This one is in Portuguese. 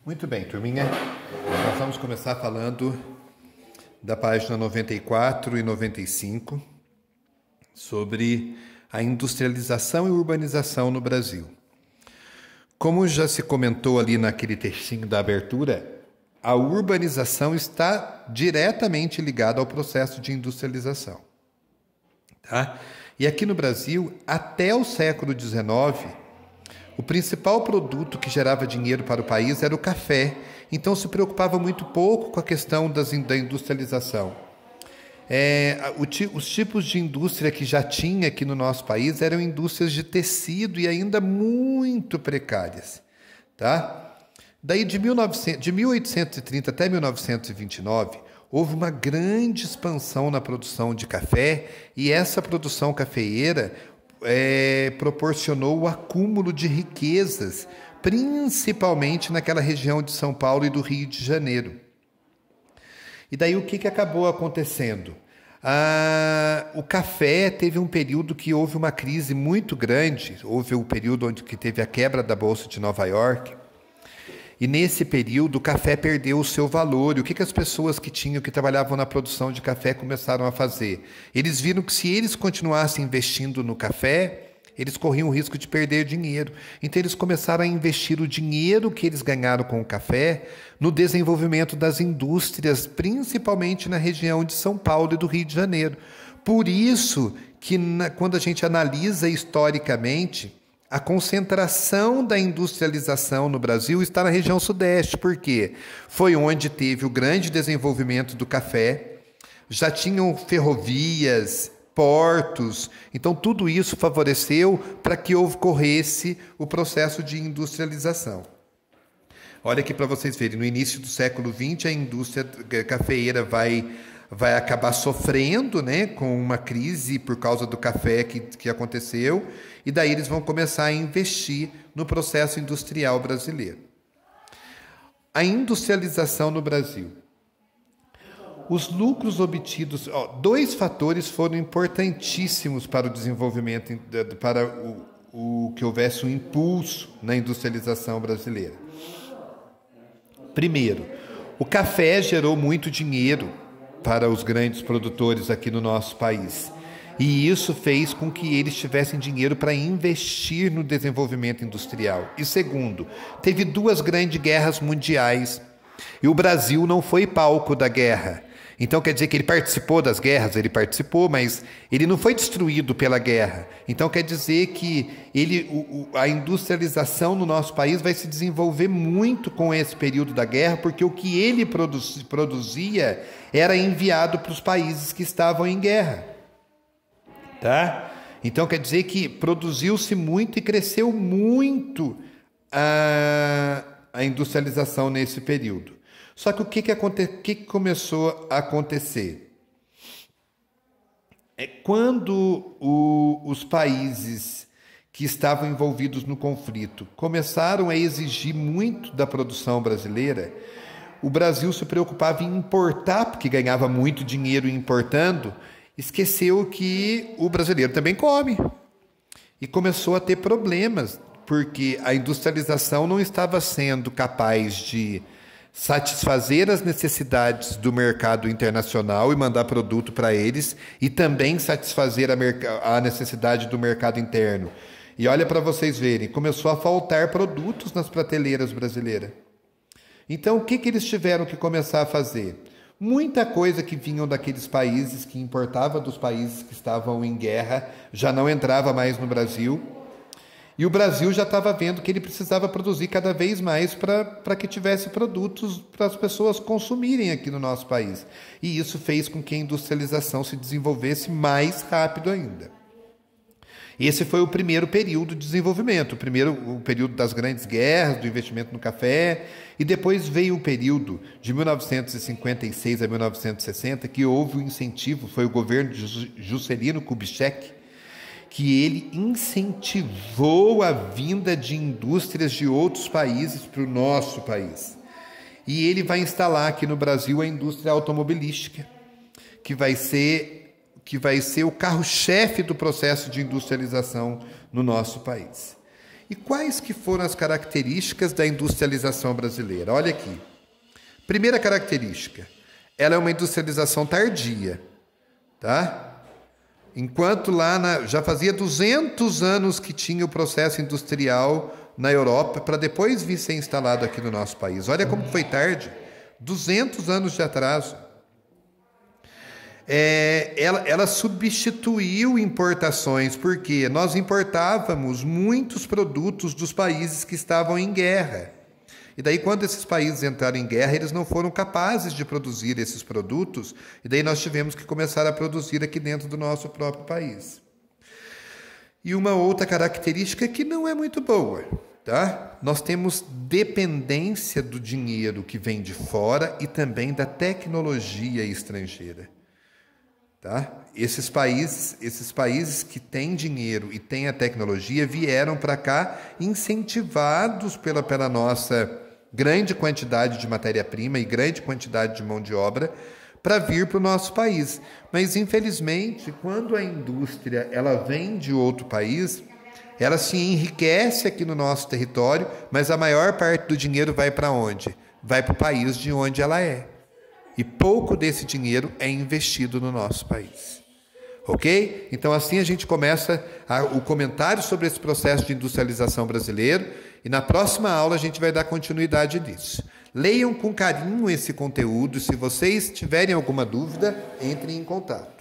Muito bem, turminha. Nós vamos começar falando da página 94 e 95 sobre a industrialização e urbanização no Brasil. Como já se comentou ali naquele textinho da abertura, a urbanização está diretamente ligada ao processo de industrialização. Tá? E aqui no Brasil, até o século XIX, o principal produto que gerava dinheiro para o país era o café, então se preocupava muito pouco com a questão da industrialização. Os tipos de indústria que já tinha aqui no nosso país eram indústrias de tecido e ainda muito precárias. Tá? Daí de 1830 até 1929, houve uma grande expansão na produção de café e essa produção cafeeira proporcionou o acúmulo de riquezas, principalmente naquela região de São Paulo e do Rio de Janeiro. E daí o que acabou acontecendo? O café teve um período que houve uma crise muito grande, houve o período onde que teve a quebra da Bolsa de Nova York, e nesse período o café perdeu o seu valor. E o que as pessoas que trabalhavam na produção de café começaram a fazer? Eles viram que se eles continuassem investindo no café, eles corriam o risco de perder dinheiro. Então eles começaram a investir o dinheiro que eles ganharam com o café no desenvolvimento das indústrias, principalmente na região de São Paulo e do Rio de Janeiro. Por isso que quando a gente analisa historicamente, a concentração da industrialização no Brasil está na região sudeste, porque foi onde teve o grande desenvolvimento do café, já tinham ferrovias, portos, então tudo isso favoreceu para que ocorresse o processo de industrialização. Olha aqui para vocês verem, no início do século XX a indústria cafeeira vai acabar sofrendo, né, com uma crise por causa do café que aconteceu, e daí eles vão começar a investir no processo industrial brasileiro. A industrialização no Brasil. Os lucros obtidos... dois fatores foram importantíssimos para o desenvolvimento, para que houvesse um impulso na industrialização brasileira. Primeiro, o café gerou muito dinheiro para os grandes produtores aqui no nosso país. E isso fez com que eles tivessem dinheiro para investir no desenvolvimento industrial. E segundo, teve duas grandes guerras mundiais e o Brasil não foi palco da guerra. Então quer dizer que ele participou das guerras? Ele participou, mas ele não foi destruído pela guerra. Então quer dizer que a industrialização no nosso país vai se desenvolver muito com esse período da guerra, porque o que ele produzia era enviado para os países que estavam em guerra. Tá? Então quer dizer que produziu-se muito e cresceu muito a industrialização nesse período. Só que o que começou a acontecer? Quando os países que estavam envolvidos no conflito começaram a exigir muito da produção brasileira, o Brasil se preocupava em importar, porque ganhava muito dinheiro importando, esqueceu que o brasileiro também come. E começou a ter problemas, porque a industrialização não estava sendo capaz de satisfazer as necessidades do mercado internacional e mandar produto para eles, e também satisfazer a necessidade do mercado interno. E olha para vocês verem, começou a faltar produtos nas prateleiras brasileiras. Então o que eles tiveram que começar a fazer? Muita coisa que vinham daqueles países, que importava dos países que estavam em guerra, já não entrava mais no Brasil. E o Brasil já estava vendo que ele precisava produzir cada vez mais para que tivesse produtos para as pessoas consumirem aqui no nosso país. E isso fez com que a industrialização se desenvolvesse mais rápido ainda. Esse foi o primeiro período de desenvolvimento, o período das grandes guerras, do investimento no café, e depois veio o período de 1956 a 1960, que houve um incentivo, foi o governo de Juscelino Kubitschek, que ele incentivou a vinda de indústrias de outros países para o nosso país. E ele vai instalar aqui no Brasil a indústria automobilística, que vai ser o carro-chefe do processo de industrialização no nosso país. E quais que foram as características da industrialização brasileira? Olha aqui. Primeira característica, ela é uma industrialização tardia, tá? Enquanto lá já fazia 200 anos que tinha o processo industrial na Europa, para depois vir ser instalado aqui no nosso país. Olha como foi tarde, 200 anos de atraso. Ela substituiu importações, porque nós importávamos muitos produtos dos países que estavam em guerra. E daí, quando esses países entraram em guerra, eles não foram capazes de produzir esses produtos, e daí nós tivemos que começar a produzir aqui dentro do nosso próprio país. E uma outra característica que não é muito boa, tá? Nós temos dependência do dinheiro que vem de fora e também da tecnologia estrangeira. Tá? Esses países que têm dinheiro e têm a tecnologia vieram para cá incentivados pela nossa grande quantidade de matéria-prima e grande quantidade de mão de obra para vir para o nosso país. Mas, infelizmente, quando a indústria ela vem de outro país, ela se enriquece aqui no nosso território, mas a maior parte do dinheiro vai para onde? Vai para o país de onde ela é. E pouco desse dinheiro é investido no nosso país. Ok? Então, assim a gente começa o comentário sobre esse processo de industrialização brasileiro e na próxima aula a gente vai dar continuidade nisso. Leiam com carinho esse conteúdo. Se vocês tiverem alguma dúvida, entrem em contato.